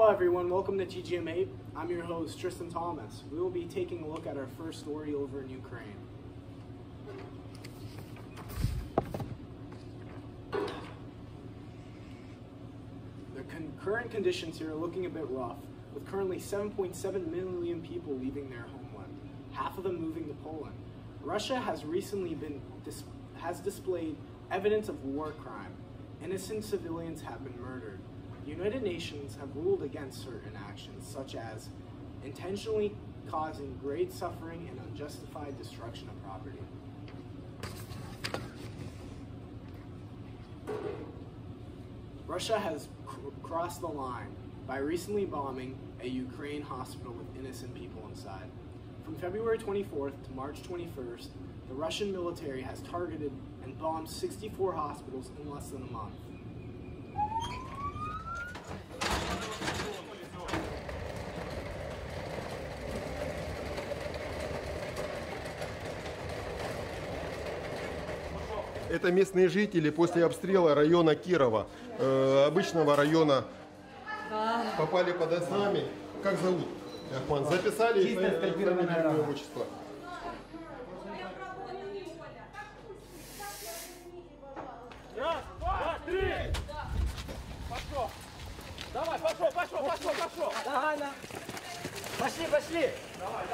Hello everyone, welcome to TGM8. I'm your host, Tristan Thomas. We will be taking a look at our first story over in Ukraine. The current conditions here are looking a bit rough, with currently 7.7 million people leaving their homeland, half of them moving to Poland. Russia has recently displayed evidence of war crime. Innocent civilians have been murdered. The United Nations have ruled against certain actions, such as intentionally causing great suffering and unjustified destruction of property. Russia has crossed the line by recently bombing a Ukraine hospital with innocent people inside. From February 24th to March 21st, the Russian military has targeted and bombed 64 hospitals in less than a month. Это местные жители после обстрела района Кирова, обычного района, попали под осами. Как зовут? Ахман, записали и фамилию, отчество. Раз, два, три! Пошел! Давай, пошел! Давай, да! Пошли! Давай!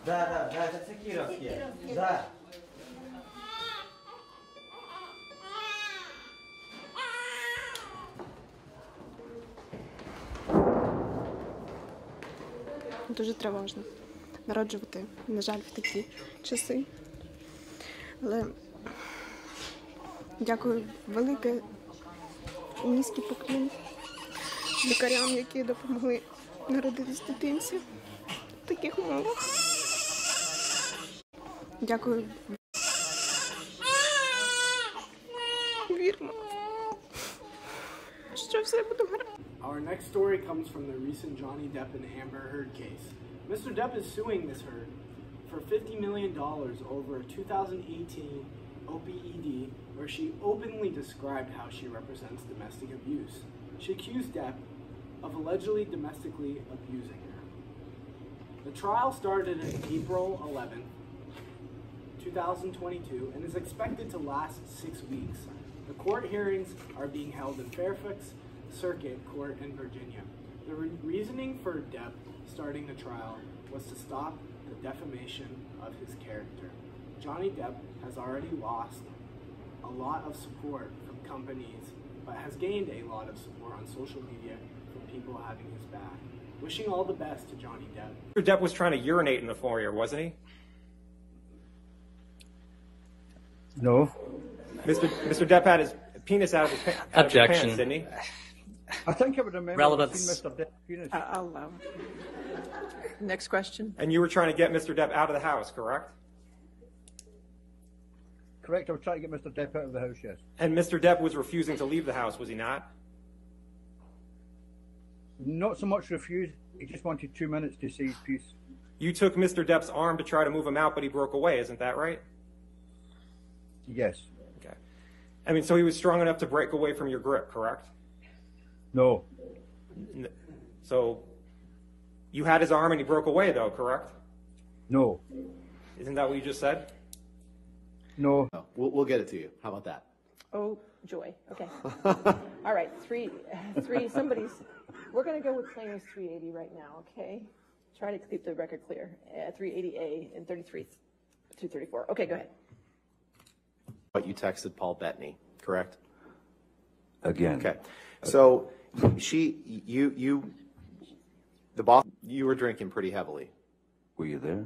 Да, это все кировские. Да. Дуже тривожно народжувати, на жаль, в такі часи. Але дякую велике, низький поклін лікарям, які допомогли народитись дитинці в таких умовах. Дякую. Вірно, що все буде гаразд. Our next story comes from the recent Johnny Depp and Amber Heard case. Mr. Depp is suing Ms. Heard for $50 million over a 2018 OPED where she openly described how she represents domestic abuse. She accused Depp of allegedly domestically abusing her. The trial started on April 11, 2022 and is expected to last 6 weeks. The court hearings are being held in Fairfax Circuit Court in Virginia. The reasoning for Depp starting the trial was to stop the defamation of his character. Johnny Depp has already lost a lot of support from companies, but has gained a lot of support on social media from people having his back. Wishing all the best to Johnny Depp. Mr. Depp was trying to urinate in the foyer, wasn't he? No. Mr. Depp had his penis out of his pants, didn't he? I think I would remember Relevance. Mr. Depp's penis. I'll allow. Next question. And you were trying to get Mr. Depp out of the house, correct? Correct, I was trying to get Mr. Depp out of the house, yes. And Mr. Depp was refusing to leave the house, was he not? Not so much refused, he just wanted 2 minutes to say his piece. You took Mr. Depp's arm to try to move him out, but he broke away, isn't that right? Yes. Okay. I mean, so he was strong enough to break away from your grip, correct? No. So you had his arm and he broke away, though, correct? No. Isn't that what you just said? No. We'll get it to you. How about that? Oh, joy. Okay. All right. Three. Somebody's. We're going to go with Plaintiff's 380 right now, okay? Try to keep the record clear. 380A and 234. Okay, go ahead. But you texted Paul Bettany, correct? Again. Okay. So the boss, you were drinking pretty heavily. Were you there?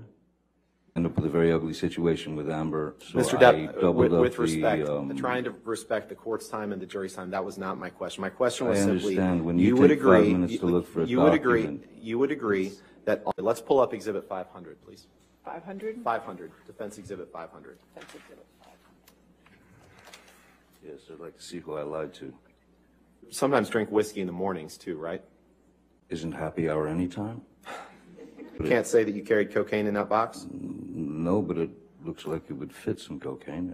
Ended up with a very ugly situation with Amber. So Mr. Depp, with respect, trying to respect the court's time and the jury's time, that was not my question. My question was simply, when you would agree, 5 minutes to look for a you would agree that, let's pull up Exhibit 500, please. 500? 500, Defense Exhibit 500. Defense Exhibit 500. Yes, I'd like to see who I lied to. Sometimes drink whiskey in the mornings too, right? Isn't happy hour anytime? You can't say that you carried cocaine in that box? No, but it looks like it would fit some cocaine.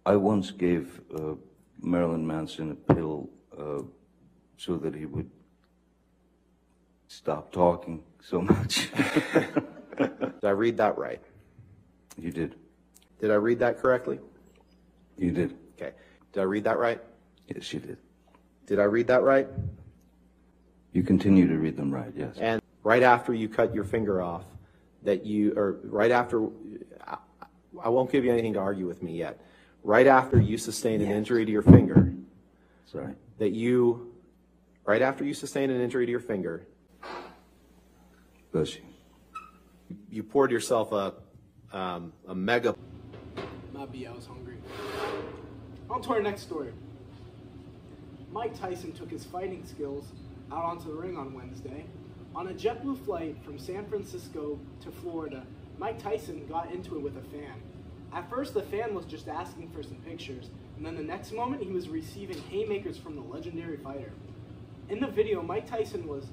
I once gave Marilyn Manson a pill so that he would stop talking so much. Did I read that right? You did. Did I read that correctly? You did. Okay. Did I read that right? Yes, you did. Did I read that right? You continue to read them right, yes. And right after you cut your finger off, right after, I won't give you anything to argue with me yet. Right after you sustained an injury to your finger, Sorry. right after you sustained an injury to your finger, Bless you. you poured yourself a mega. Not be, I was hungry. On to our next story. Mike Tyson took his fighting skills out onto the ring on Wednesday. On a JetBlue flight from San Francisco to Florida, Mike Tyson got into it with a fan. At first, the fan was just asking for some pictures, and then the next moment, he was receiving haymakers from the legendary fighter. In the video, Mike Tyson was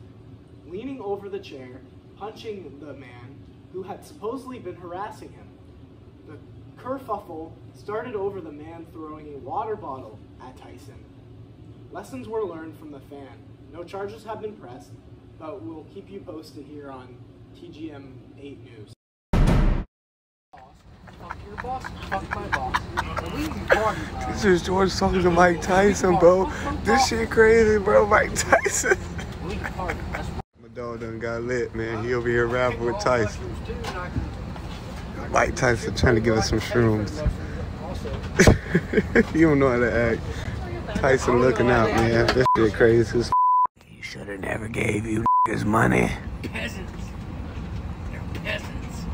leaning over the chair, punching the man who had supposedly been harassing him. The kerfuffle started over the man throwing a water bottle at Tyson. Lessons were learned from the fan. No charges have been pressed, but we'll keep you posted here on TGM 8 News. Fuck your boss, fuck my boss. This is George talking to Mike Tyson, bro. This shit crazy, bro. Mike Tyson. My dog done got lit, man. He over here rapping with Tyson. Mike Tyson trying to give us some shrooms. You don't know how to act. Tyson looking out, man. This shit crazy. He should have never gave you his money. Peasants. They're peasants.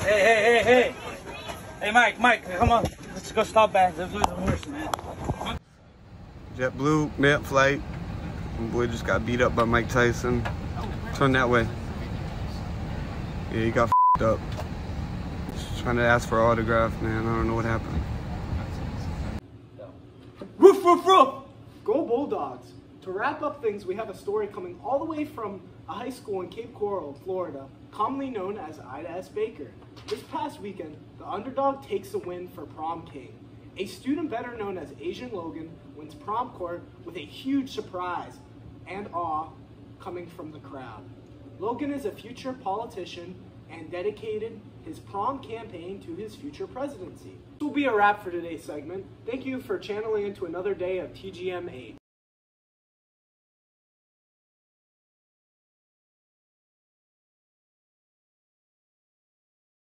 Hey. Hey, Mike, come on. Let's go stop back. Let's lose the horse, man. JetBlue, net flight. My boy just got beat up by Mike Tyson. Turn that way. Yeah, he got f***ed up. Just trying to ask for an autograph, man. I don't know what happened. Roof, roof, roof! Go Bulldogs! To wrap up things, we have a story coming all the way from a high school in Cape Coral, Florida, commonly known as Ida S. Baker. This past weekend, the underdog takes a win for Prom King. A student better known as Asian Logan wins prom court with a huge surprise and awe coming from the crowd. Logan is a future politician and dedicated his prom campaign to his future presidency. This will be a wrap for today's segment. Thank you for channeling into another day of TGM 8.